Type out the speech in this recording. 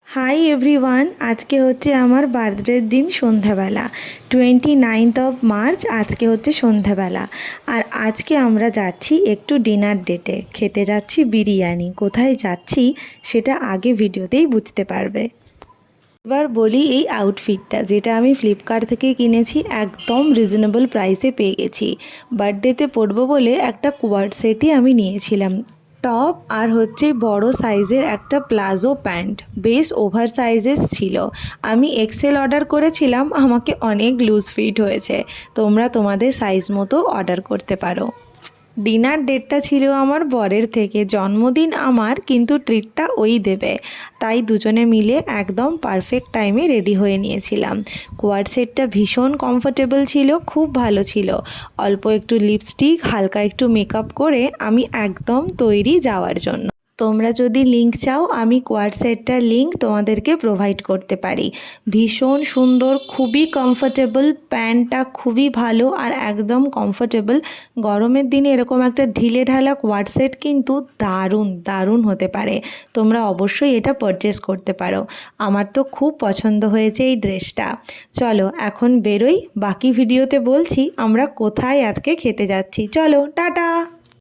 Hi everyone, আজকে হচ্ছে আমার বার্থডের দিন সন্ধ্যাবেলা 29th মার্চ। আজকে হচ্ছে সন্ধ্যাবেলা আর আজকে আমরা যাচ্ছি একটু ডিনার ডেটে, খেতে যাচ্ছি বিরিয়ানি। কোথায় যাচ্ছি সেটা আগে ভিডিওতেই বুঝতে পারবে। এবার বলি এই আউটফিটটা, যেটা আমি ফ্লিপকার্ট থেকে কিনেছি, একদম রিজনেবল প্রাইসে পেয়ে গেছি। বার্থডেতে পরবো বলে একটা কোয়ার্ড সেটই আমি নিয়েছিলাম, টপ আর হচ্ছে বড় সাইজের একটা প্লাজো প্যান্ট, বেশ ওভার সাইজেস ছিল। আমি এক্সেল অর্ডার করেছিলাম, আমাকে অনেক লুজ ফিট হয়েছে। তোমরা তোমাদের সাইজ মতো অর্ডার করতে পারো। ডিনার ডেটটা ছিল আমার বরের থেকে, জন্মদিন আমার, কিন্তু ট্রিটটা ওই দেবে, তাই দুজনে মিলে একদম পারফেক্ট টাইমে রেডি হয়ে নিয়েছিলাম। কোয়ার্ড সেটটা ভীষণ কমফোর্টেবল ছিল, খুব ভালো ছিল। অল্প একটু লিপস্টিক, হালকা একটু মেকআপ করে আমি একদম তৈরি যাওয়ার জন্য। তোমরা যদি লিঙ্ক চাও, আমি কোয়ার্ড সেটটার লিঙ্ক তোমাদেরকে প্রোভাইড করতে পারি। ভীষণ সুন্দর, খুবই কমফোর্টেবল, প্যান্টটা খুবই ভালো আর একদম কমফোর্টেবল। গরমের দিনে এরকম একটা ঢিলে ঢালা কোয়ার্ড সেট কিন্তু দারুণ দারুণ হতে পারে। তোমরা অবশ্যই এটা পারচেস করতে পারো। আমার তো খুব পছন্দ হয়েছে এই ড্রেসটা। চলো এখন বেরোই, বাকি ভিডিওতে বলছি আমরা কোথায় আজকে খেতে যাচ্ছি। চলো, টাটা।